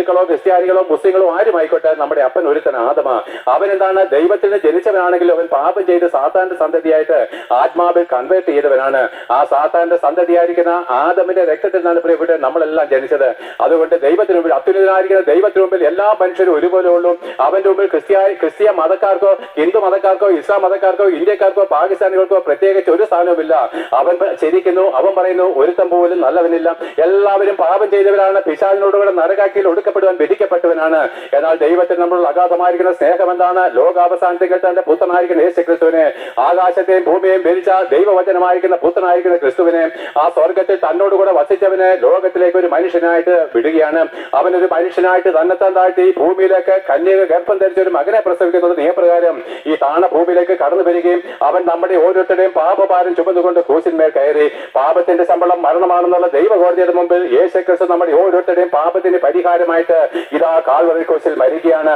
ഹിന്ദുക്കളോ ക്രിസ്ത്യാനികളോ മുസ്ലിങ്ങളോ ആരുമായിക്കോട്ടെ, നമ്മുടെ അപ്പൻ ഒരുത്തൻ ആദമാ. അവൻ എന്താണ്? ദൈവത്തിൽ നിന്ന് ജനിച്ചവനാണെങ്കിലും അവൻ പാപം ചെയ്ത് സാത്താന്റെ സന്തതിയായിട്ട് ആത്മാവിൽ കൺവേർട്ട് ചെയ്തവനാണ്. ആ സാത്താന്റെ സന്തതിയായിരിക്കുന്ന ആദമിന്റെ രക്തത്തിൽ നിന്നാണ് പ്രിയപ്പെട്ട നമ്മളെല്ലാം ജനിച്ചത്. അതുകൊണ്ട് ദൈവത്തിന് മുമ്പിൽ, അത്യുന്നതനായിരിക്കുന്ന ദൈവത്തിന് മുമ്പിൽ എല്ലാ മനുഷ്യരും ഒരുപോലെ ഉള്ളൂ. അവന്റെ മുമ്പിൽ ക്രിസ്ത്യ മതക്കാർക്കോ ഹിന്ദു മതക്കാർക്കോ ഇസ്ലാം മതക്കാർക്കോ ഇന്ത്യക്കാർക്കോ പാകിസ്ഥാനികൾക്കോ പ്രത്യേകിച്ച് ഒരു സ്ഥാനവുമില്ല. അവൻ ചിരിക്കുന്നു, അവൻ പറയുന്നു ഒരുത്തം പോലും നല്ലവനില്ല, എല്ലാവരും പാപം ചെയ്തവരാണ്, പിശാചിനോടുകൂടെ നരകാക്കിയിൽ ഒടുക്കപ്പെടുവാൻ വിധിക്കപ്പെട്ടവനാണ്. എന്നാൽ ദൈവത്തിന് നമ്മളുള്ള അഗാധമായിരിക്കുന്ന സ്നേഹം എന്താണ്? ലോകാവസാനത്തിൽ തന്റെ പുത്രനായിരിക്കുന്ന യേശു ക്രിസ്തുവിനെ, ആകാശത്തെയും ഭൂമിയെയും ഭരിച്ച ദൈവവചനമായിരിക്കുന്ന പുത്രനായിരിക്കുന്ന ക്രിസ്തുവിനെ, ആ സ്വർഗത്തിൽ തന്നോടുകൂടെ വസിച്ചവനെ ലോകത്തിലേക്ക് ഒരു മനുഷ്യനായിട്ട് വിടുകയാണ്. അവനൊരു മനുഷ്യനായിട്ട് തന്നെത്താൻ താഴ്ത്തി ഭൂമിയിലേക്ക് കന്യക ഗർഭം ധരിച്ച ഒരു മകനെ പ്രസവിക്കുന്നത് നിയമപ്രകാരം ഈ താണ ഭൂമിയിലേക്ക് കടന്നു വരികയും അവൻ നമ്മുടെ ഓരോരുത്തരുടെയും പാപഭാരം ചുമന്നുകൊണ്ട് ക്രൂശിന്മേൽ കയറി. പാപത്തിന്റെ ശമ്പളം മരണമാണെന്നുള്ള ദൈവകോടതിയുടെ മുമ്പിൽ യേശു ക്രിസ്തു നമ്മുടെ ഓരോരുത്തരുടെയും പാപത്തിന് പരിഹാരമായിട്ട് ഇതാ കാൽവറി ക്രൂശിൽ മരിക്കുകയാണ്.